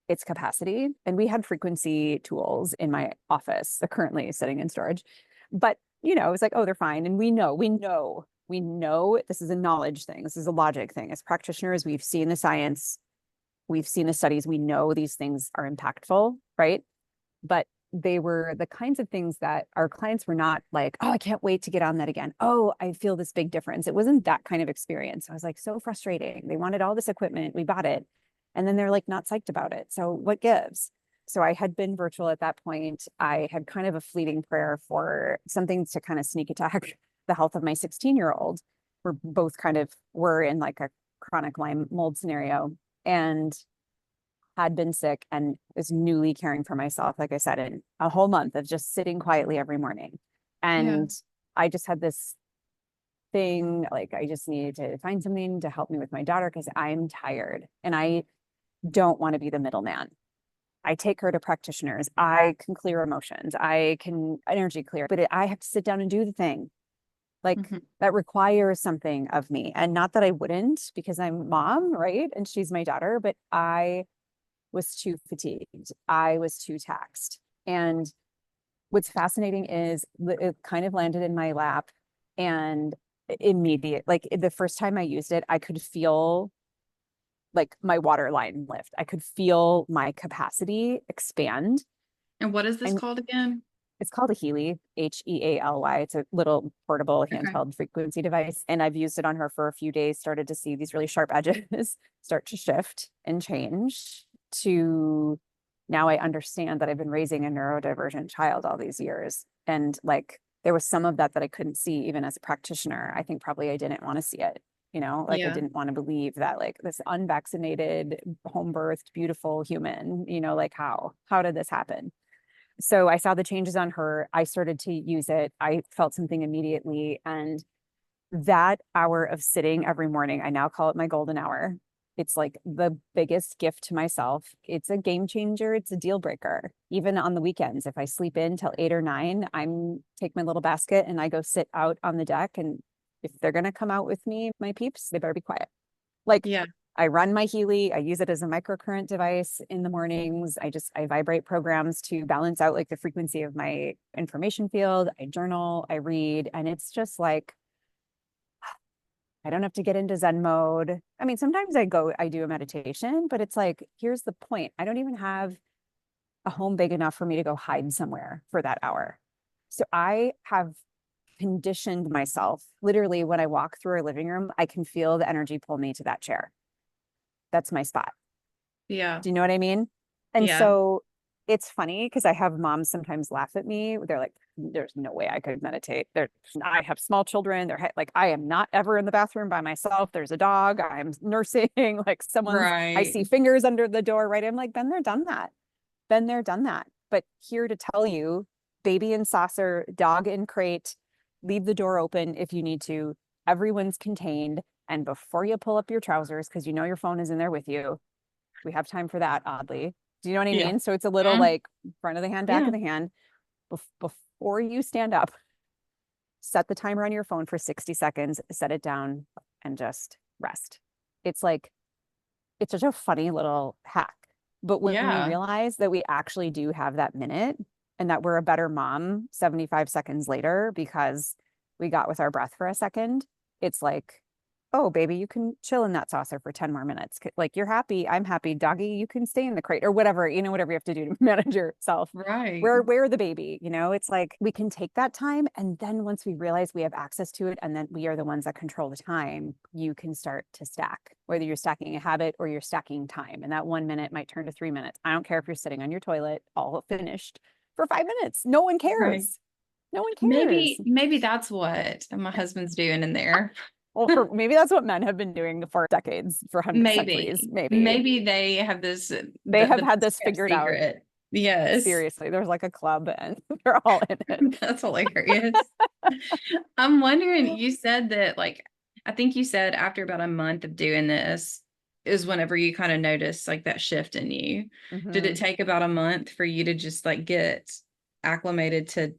its capacity. And we had frequency tools in my office, they're currently sitting in storage. But, it's like, oh, they're fine. And we know this is a knowledge thing. This is a logic thing. As practitioners, we've seen the science, we've seen the studies, we know these things are impactful, right? But they were the kinds of things that our clients were not like, oh, I can't wait to get on that again. Oh, I feel this big difference. It wasn't that kind of experience. I was like, so frustrating. They wanted all this equipment. We bought it. And then they're like not psyched about it. So what gives? So I had been virtual at that point. I had kind of a fleeting prayer for something to kind of sneak attack the health of my 16-year-old. We're both kind of were in like a chronic Lyme mold scenario. And had been sick and was newly caring for myself, like I said, in a whole month of just sitting quietly every morning. Yeah. And I just had this thing, like I just needed to find something to help me with my daughter because I'm tired and I don't want to be the middleman. I take her to practitioners. I can clear emotions. I can energy clear, but I have to sit down and do the thing. Like Mhm. that requires something of me. And not that I wouldn't because I'm mom, right? And she's my daughter, but I was too fatigued. I was too taxed. And what's fascinating is it kind of landed in my lap and immediate, like the first time I used it, I could feel like my water line lift. I could feel my capacity expand. And what is this And called again? it's called a Healy, Healy. It's a little portable Okay. handheld frequency device. And I've used it on her for a few days, started to see these really sharp edges start to shift and change to now I understand that I've been raising a neurodivergent child all these years. And like there was some of that that I couldn't see even as a practitioner. I think probably I didn't want to see it. Like I Yeah. didn't want to believe that like this unvaccinated, home birthed, beautiful human, like how did this happen? So I saw the changes on her. I started to use it. I felt something immediately. And that hour of sitting every morning, I now call it my golden hour. It's like the biggest gift to myself. It's a game changer. It's a deal breaker. Even on the weekends, if I sleep in till 8 or 9, I'm take my little basket and I go sit out on the deck. And if they're gonna come out with me, my peeps, they better be quiet. Like Yeah. I run my Healy. I use it as a microcurrent device in the mornings. I vibrate programs to balance out like the frequency of my information field. I journal, I read, and it's just like I don't have to get into Zen mode. I mean, sometimes I do a meditation, but it's like, here's the point. I don't even have a home big enough for me to go hide somewhere for that hour. So I have conditioned myself. Literally, when I walk through a living room, I can feel the energy pull me to that chair. That's my spot. Yeah. Do you know what I mean? And Yeah. so it's funny because I have moms sometimes laugh at me. They're like, there's no way I could meditate. I have small children. Like, I am not ever in the bathroom by myself. There's a dog. I'm nursing, like I Right. see fingers under the door, right? I'm like, been there, done that. Been there, done that. But here to tell you, baby in saucer, dog in crate, leave the door open if you need to. Everyone's contained. And before you pull up your trousers, because you know your phone is in there with you, we have time for that, oddly. Do you know what I Yeah. mean? So it's a little Mm, like front of the hand, back yeah. of the hand. Before you stand up, set the timer on your phone for 60 seconds, set it down, and just rest. It's like, it's such a funny little hack. But when we Yeah. realize that we actually do have that minute and that we're a better mom 75 seconds later because we got with our breath for a second, it's like, oh, baby, you can chill in that saucer for 10 more minutes. Like you're happy, I'm happy, doggy, you can stay in the crate or whatever, whatever you have to do to manage yourself. Right. Where the baby, it's like we can take that time. And then once we realize we have access to it, and then we are the ones that control the time, you can start to stack, whether you're stacking a habit or you're stacking time. And that 1 minute might turn to 3 minutes. I don't care if you're sitting on your toilet, all finished for 5 minutes. No one Right. cares. No one cares. Maybe that's what my husband's doing in there. Well, for maybe that's what men have been doing for decades, for hundred centuries, maybe. Maybe they have this They have the had this kept figured out. secret. Yes. Seriously, there's like a club and they're all in it. That's hilarious. I'm wondering, you said that like I think you said after about a month of doing this is whenever you kind of notice like that shift in you. Did it Mhm. take about a month for you to just like get acclimated to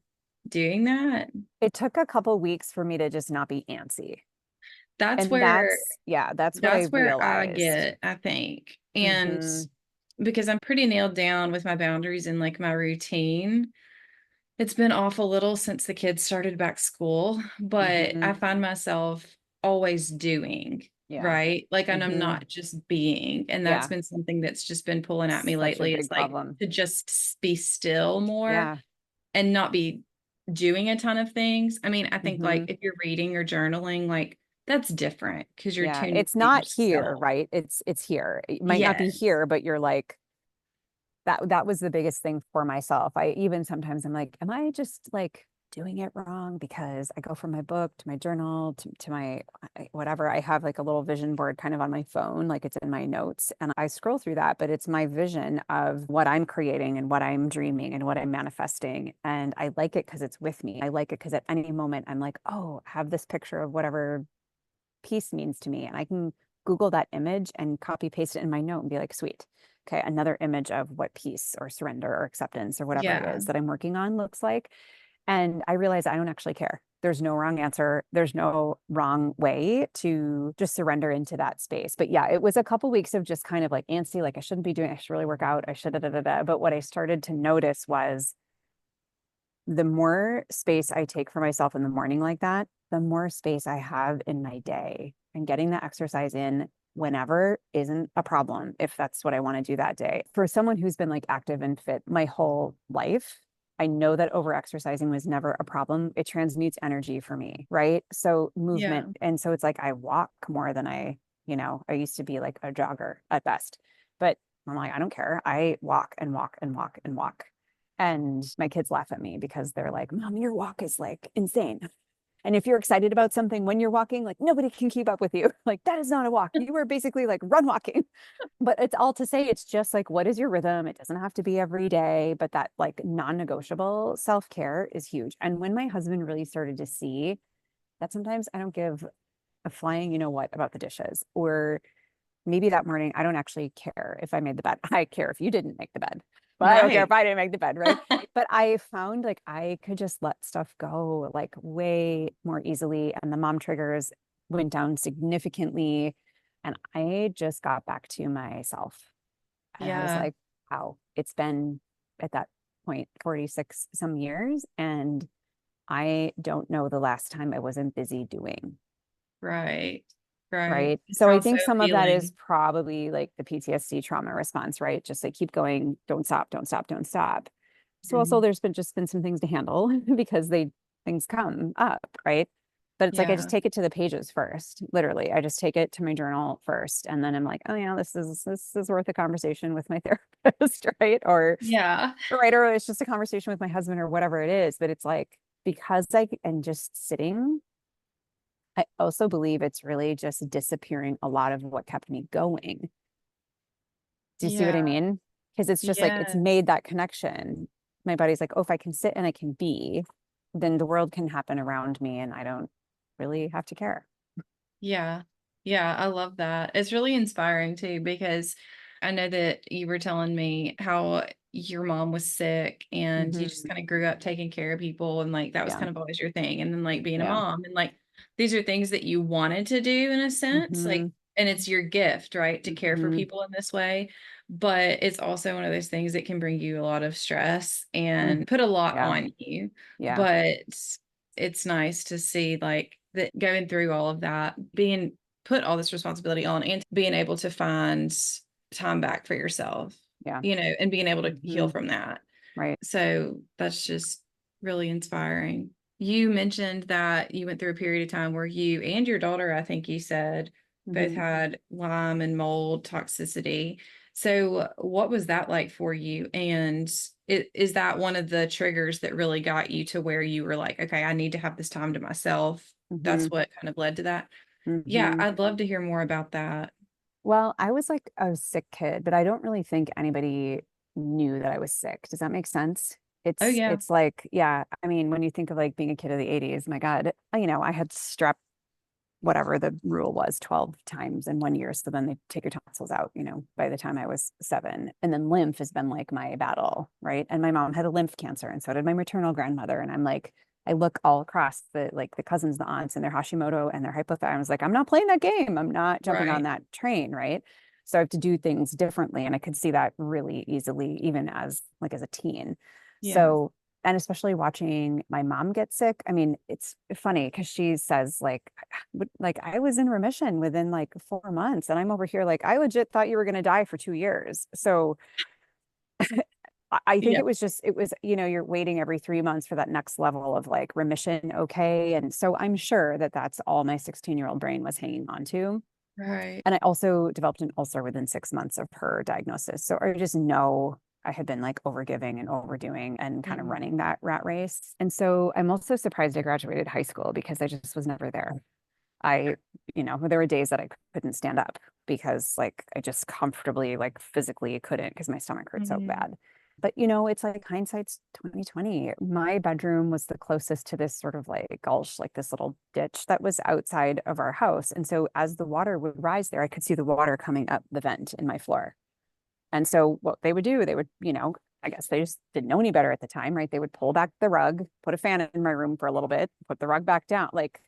doing that? It took a couple weeks for me to just not be antsy. That's And where that's what I that's where I realized. get, I think. And Hmm. because I'm pretty nailed down with my boundaries and like my routine. It's been off a little since the kids started back school, but I Hmm. find myself always doing, Yeah. right? Like, and I'm Hmm. not just being. And that's Yeah. been something that's just been pulling at me Such a lately. It's big like problem. to just be still more Yeah. and not be doing a ton of things. I mean, I think like Hmm. if you're reading or journaling, like that's different because you're Yeah. tuning It's to not here, yourself. right? It's here. It might not be Yes. here, but you're like, that was the biggest thing for myself. I even sometimes I'm like, am I just like doing it wrong? Because I go from my book to my journal to my whatever. I have like a little vision board kind of on my phone, like it's in my notes, and I scroll through that, but it's my vision of what I'm creating and what I'm dreaming and what I'm manifesting. And I like it because it's with me. I like it because at any moment I'm like, oh, I have this picture of whatever peace means to me. And I can Google that image and copy paste it in my note and be like, sweet. Okay, another image of what peace or surrender or acceptance or whatever it Yeah. is that I'm working on looks like. And I realize I don't actually care. There's no wrong answer. There's no wrong way to just surrender into that space. But yeah, it was a couple weeks of just kind of like antsy, like I shouldn't be doing, I should really work out. I should, da, da, da, da. But what I started to notice was the more space I take for myself in the morning like that, the more space I have in my day. And getting the exercise in whenever isn't a problem if that's what I want to do that day. For someone who's been like active and fit my whole life, I know that over exercising was never a problem. It transmutes energy for me, right? So Yeah. movement. And so it's like I walk more than I used to be like a jogger at best. But I'm like, I don't care. I walk and walk and walk and walk. And my kids laugh at me because they're like, Mom, your walk is like insane. And if you're excited about something when you're walking, like nobody can keep up with you. Like that is not a walk. You are basically like run walking. But it's all to say it's just like what is your rhythm? It doesn't have to be every day, but that like non-negotiable self-care is huge. And when my husband really started to see that sometimes I don't give a flying, you know what, about the dishes, or maybe that morning I don't actually care if I made the bed. I care if you didn't make the bed, but I don't care if Right. I didn't make the bed, right? But I found like I could just let stuff go like way more easily, and the mom triggers went down significantly, and I just got back to myself. And I was Yeah. like, wow, it's been at that point 46 some years, and I don't know the last time I wasn't busy doing. Right. Right. Right. It So I sounds so think some of that is healing. probably like the PTSD trauma response, right? Just like keep going, don't stop, don't stop, don't stop. So also Mhm. there's been some things to handle because things come up, right? But it's like I just Yeah. take it to the pages first. Literally. I just take it to my journal first. And then I'm like, oh yeah, this is worth a conversation with my therapist, right? Yeah. Or it's just a conversation with my husband or whatever it is. But it's like because I and just sitting, I also believe it's really just disappearing a lot of what kept me going. Do you see what Yeah. I mean? Because it's just like it's Yes. made that connection. My body's like, oh, if I can sit and I can be, then the world can happen around me and I don't really have to care. Yeah. Yeah, I love that. It's really inspiring too, because I know that you were telling me how your mom was sick and you just Hmm. kind of grew up taking care of people and like that was Yeah. kind of always your thing. And then like being a Yeah. mom and like these are things that you wanted to do in a sense, like, Hmm. and it's your gift, right? To care for Hmm. people in this way. But it's also one of those things that can bring you a lot of stress Hmm. and put a lot Yeah. on you. Yeah. But it's nice to see like that going through all of that, being put all this responsibility on and being able to find time back for yourself, Yeah. and being able to heal Hmm. from that. Right. So that's just really inspiring. You mentioned that you went through a period of time where you and your daughter, I think you said, both Hmm. had Lyme and mold toxicity. So what was that like for you? And is that one of the triggers that really got you to where you were like, okay, I need to have this time to myself? That's Hmm. what kind of led to that. Yeah, Hmm. I'd love to hear more about that. Well, I was like a sick kid, but I don't really think anybody knew that I was sick. Does that make sense? Oh yeah. It's like, yeah, I mean, when you think of like being a kid of the 80s, my God, I had strep, whatever the rule was, 12 times in 1 year. So then they take your tonsils out, by the time I was 7. And then lymph has been like my battle, right? And my mom had a lymph cancer, and so did my maternal grandmother. And I'm like, I look all across the cousins, the aunts, and their Hashimoto and their hypothyroid. I was like, I'm not playing that game. I'm not jumping on Right. that train, right? So I have to do things differently. And I could see that really easily, even as a teen. Yeah. So, and especially watching my mom get sick. I mean, it's funny because she says like I was in remission within like 4 months, and I'm over here like I legit thought you were going to die for 2 years. So I think Yeah. it was you're waiting every 3 months for that next level of like remission. Okay. And so I'm sure that that's all my 16-year-old brain was hanging on to. Right. And I also developed an ulcer within 6 months of her diagnosis. So I just know. I had been like overgiving and overdoing and kind of running that rat race. And so I'm also surprised I graduated high school because I just was never there. There were days that I couldn't stand up because like I just comfortably, like physically couldn't because my stomach hurt so bad. But it's like hindsight's 2020. My bedroom was the closest to this sort of like gulch, like this little ditch that was outside of our house. And so as the water would rise there, I could see the water coming up the vent in my floor. And so what they would do, they would, I guess they just didn't know any better at the time, right? They would pull back the rug, put a fan in my room for a little bit, put the rug back down, like,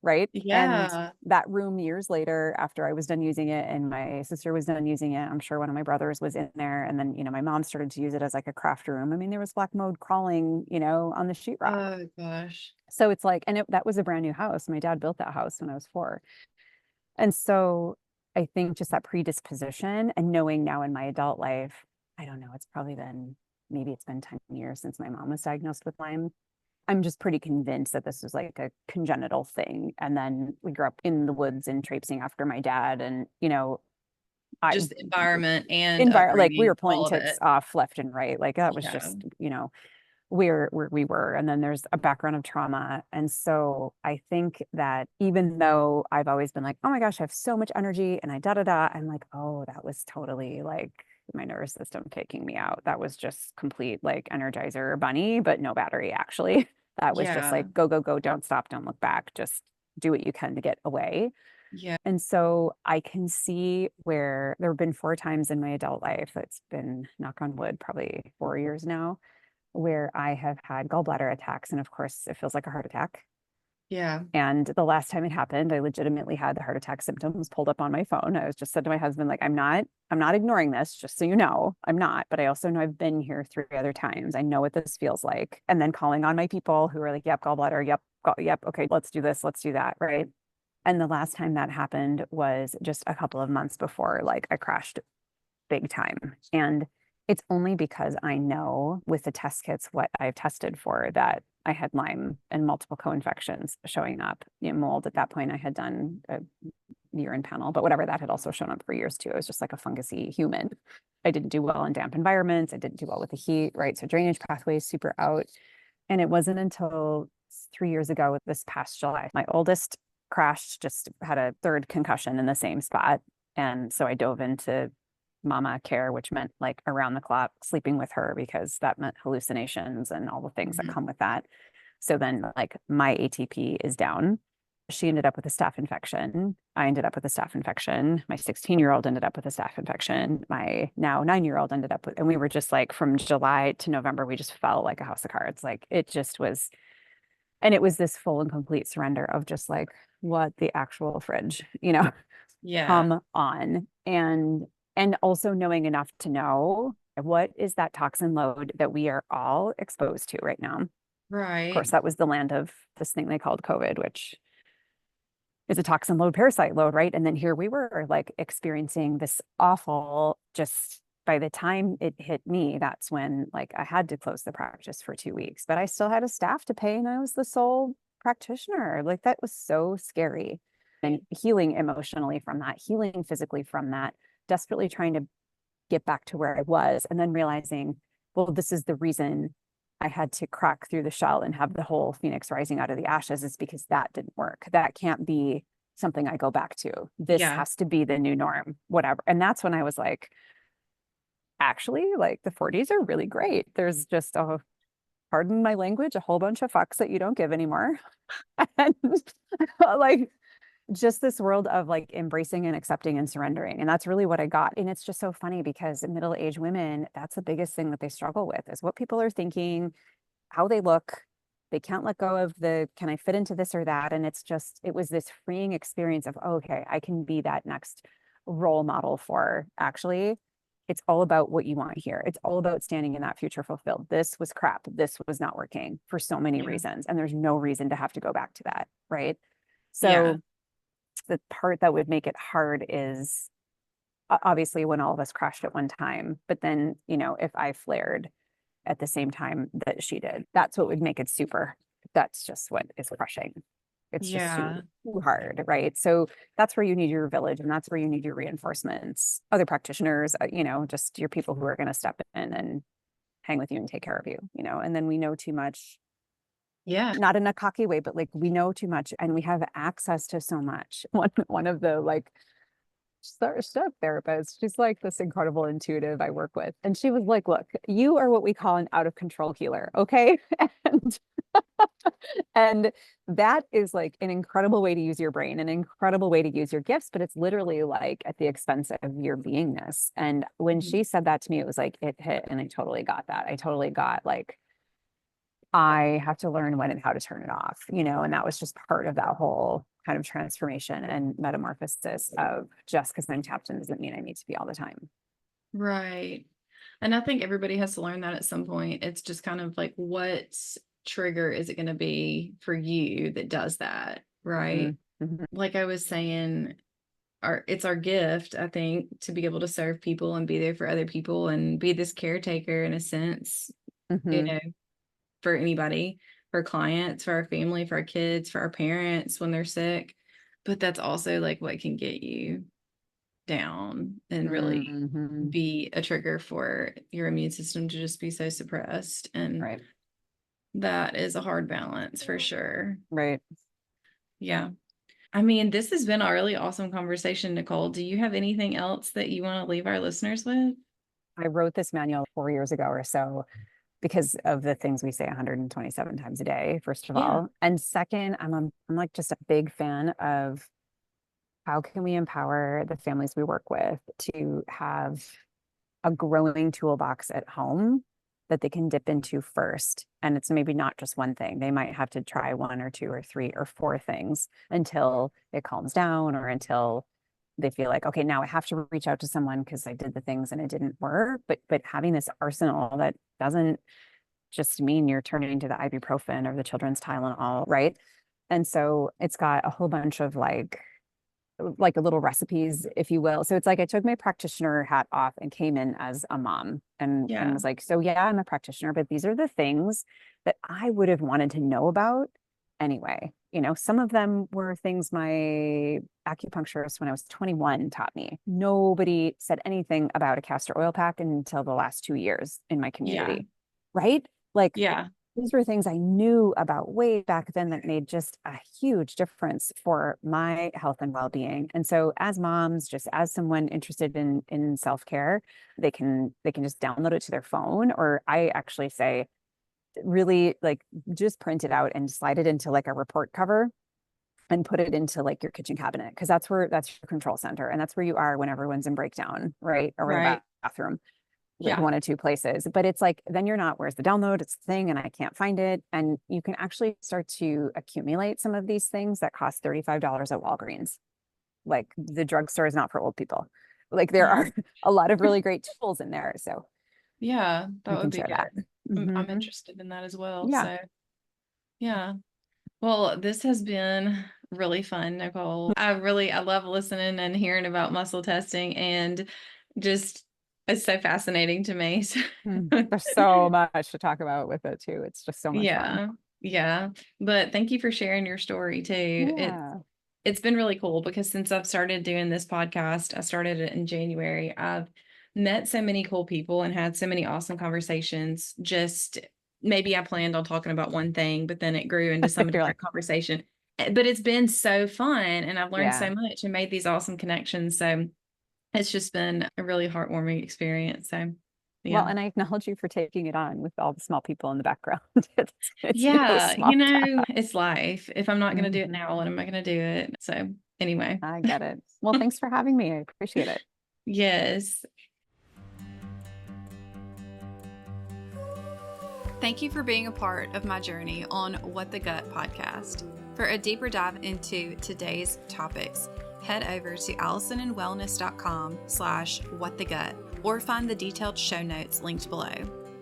right? And Yeah. that room years later, after I was done using it and my sister was done using it, I'm sure one of my brothers was in there. And then, my mom started to use it as like a craft room. I mean, there was black mold crawling, on the sheetrock. Oh gosh. So it's like, and that was a brand new house. My dad built that house when I was 4. And so I think just that predisposition and knowing now in my adult life, I don't know, maybe it's been 10 years since my mom was diagnosed with Lyme. I'm just pretty convinced that this was like a congenital thing. And then we grew up in the woods and traipsing after my dad. And, Just the environment and like we upbringing, were pulling all of ticks it. off left and right. Like that was Yeah. just, where we were. And then there's a background of trauma. And so I think that even though I've always been like, oh my gosh, I have so much energy and I da da da, I'm like, oh, that was totally like my nervous system taking me out. That was just complete like Energizer bunny, but no battery actually. That was just Yeah. like go, go, go, don't stop, don't look back, just do what you can to get away. Yeah. And so I can see where there have been 4 times in my adult life, it's been knock on wood, probably 4 years now, where I have had gallbladder attacks. And of course, it feels like a heart attack. Yeah. And the last time it happened, I legitimately had the heart attack symptoms pulled up on my phone. I was just said to my husband, like, I'm not ignoring this, just so you know, I'm not. But I also know I've been here 3 other times. I know what this feels like. And then calling on my people who are like, yep, gallbladder, yep, yep, okay, let's do this, let's do that, right? And the last time that happened was just a couple of months before, like, I crashed big time. And it's only because I know with the test kits what I've tested for that I had Lyme and multiple co-infections showing up. Mold at that point, I had done a urine panel, but whatever, that had also shown up for years too. It was just like a fungusy human. I didn't do well in damp environments. I didn't do well with the heat, right? So drainage pathways super out. And it wasn't until 3 years ago, this past July, my oldest crashed, just had a third concussion in the same spot. And so I dove into mama care, which meant like around the clock sleeping with her because that meant hallucinations and all the things that come with that. So then like my ATP is down. She ended up with a staph infection. I ended up with a staph infection. My 16-year-old ended up with a staph infection. My now 9-year-old ended up with, and we were just like from July to November, we just fell like a house of cards. Like it just was, and it was this full and complete surrender of just like, what the actual fridge, Yeah. come on. And also knowing enough to know what is that toxin load that we are all exposed to right now. Of Right. course, that was the land of this thing they called COVID, which is a toxin load, parasite load, right? And then here we were like experiencing this awful, just by the time it hit me, that's when like I had to close the practice for 2 weeks, but I still had a staff to pay and I was the sole practitioner. Like that was so scary. And healing emotionally from that, healing physically from that, desperately trying to get back to where I was, and then realizing, well, this is the reason I had to crack through the shell and have the whole phoenix rising out of the ashes, is because that didn't work. That can't be something I go back to. This Yeah. has to be the new norm, whatever. And that's when I was like, actually, like the 40s are really great. There's just pardon my language, a whole bunch of fucks that you don't give anymore. And like just this world of like embracing and accepting and surrendering. And that's really what I got. And it's just so funny because middle-aged women, that's the biggest thing that they struggle with is what people are thinking, how they look. They can't let go of the, can I fit into this or that? And it was this freeing experience of, oh, okay, I can be that next role model for actually, it's all about what you want here. It's all about standing in that future fulfilled. This was crap. This was not working for so many Yeah. reasons. And there's no reason to have to go back to that. Right. Yeah. So the part that would make it hard is obviously when all of us crashed at one time, but then, if I flared at the same time that she did, that's what would make it super. That's just what is crushing. It's just Yeah. too hard, right? So that's where you need your village, and that's where you need your reinforcements, other practitioners, just your people who are going to step in and hang with you and take care of you, and then we know too much, Yeah. not in a cocky way, but like we know too much and we have access to so much. One of the like stuff therapist, she's like this incredible intuitive I work with, and she was like, look, you are what we call an out of control healer, okay? and and that is like an incredible way to use your brain, an incredible way to use your gifts, but it's literally like at the expense of your beingness. And when she said that to me, it was like it hit, and I totally got that. I totally got like I have to learn when and how to turn it off, and that was just part of that whole kind of transformation and metamorphosis of just because I'm tapped in doesn't mean I need to be all the time. Right. And I think everybody has to learn that at some point. It's just kind of like, what trigger is it going to be for you that does that? Right. Mm-hmm. Like I was saying, it's our gift, I think, to be able to serve people and be there for other people and be this caretaker in a sense, Mm-hmm. For anybody, for clients, for our family, for our kids, for our parents when they're sick. But that's also like what can get you down and really Mm-hmm. be a trigger for your immune system to just be so suppressed. And Right. that is a hard balance for sure. Right. Yeah. I mean, this has been a really awesome conversation, Nicole. Do you have anything else that you want to leave our listeners with? I wrote this manual 4 years ago or so because of the things we say 127 times a day, first of Yeah. all. And second, I'm like just a big fan of how can we empower the families we work with to have a growing toolbox at home that they can dip into first. And it's maybe not just one thing. They might have to try one or two or three or four things until it calms down or until they feel like, okay, now I have to reach out to someone because I did the things and it didn't work. But having this arsenal that doesn't just mean you're turning to the ibuprofen or the children's Tylenol, right? And so it's got a whole bunch of like little recipes, if you will. So it's like I took my practitioner hat off and came in as a mom and was like, so yeah, I'm a practitioner, but these are the things that I would have wanted to know about anyway. Some of them were things my acupuncturist when I was 21 taught me. Nobody said anything about a castor oil pack until the last 2 years in my Yeah. community. Right? Like Yeah. these were things I knew about way back then that made just a huge difference for my health and well-being. And so as moms, just as someone interested in self-care, they can just download it to their phone, or I actually say really like just print it out and slide it into like a report cover and put it into like your kitchen cabinet, because that's your control center, and that's where you are when everyone's in breakdown, right? Or in the bathroom, like Yeah. one of two places. But it's like, then you're not, where's the download? It's the thing, and I can't find it. And you can actually start to accumulate some of these things that cost $35 at Walgreens. Like the drugstore is not for old people. Like there are a lot of really great tools in there. So Yeah, that we would can be share good. that. I'm Mm-hmm. interested in that as well. Yeah. So, yeah. Well, this has been really fun, Nicole. I love listening and hearing about muscle testing, and just it's so fascinating to me. There's so much to talk about with it too. It's just so much fun. Yeah. Yeah. But thank you for sharing your story too. Yeah. It's been really cool because since I've started doing this podcast, I started it in January. I've met so many cool people and had so many awesome conversations. Just maybe I planned on talking about one thing, but then it grew into some You're like, different conversation. But it's been so fun and I've learned yeah. so much and made these awesome connections. So it's just been a really heartwarming experience. So Well, yeah. and I acknowledge you for taking it on with all the small people in the background. It's no Yeah, small task. it's life. If I'm not going to do it now, Mhm. when am I going to do it? So anyway, I get it. Well, thanks for having me. I appreciate it. yes. Thank you for being a part of my journey on What the Gut podcast. For a deeper dive into today's topics, head over to AllisonandWellness.com/whatthegut or find the detailed show notes linked below.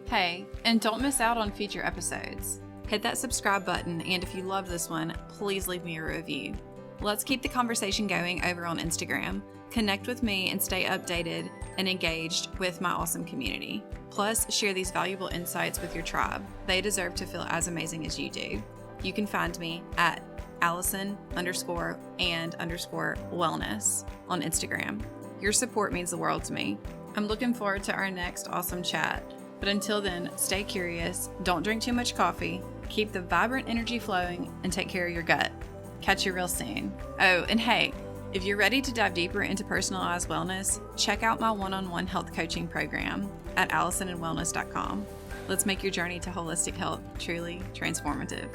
Hey, and don't miss out on future episodes. Hit that subscribe button, and if you love this one, please leave me a review. Let's keep the conversation going over on Instagram. Connect with me and stay updated and engaged with my awesome community. Plus, share these valuable insights with your tribe. They deserve to feel as amazing as you do. You can find me at Allison_and_wellness on Instagram. Your support means the world to me. I'm looking forward to our next awesome chat. But until then, stay curious, don't drink too much coffee, keep the vibrant energy flowing, and take care of your gut. Catch you real soon. Oh, and hey, if you're ready to dive deeper into personalized wellness, check out my one-on-one health coaching program at AllisonandWellness.com. Let's make your journey to holistic health truly transformative.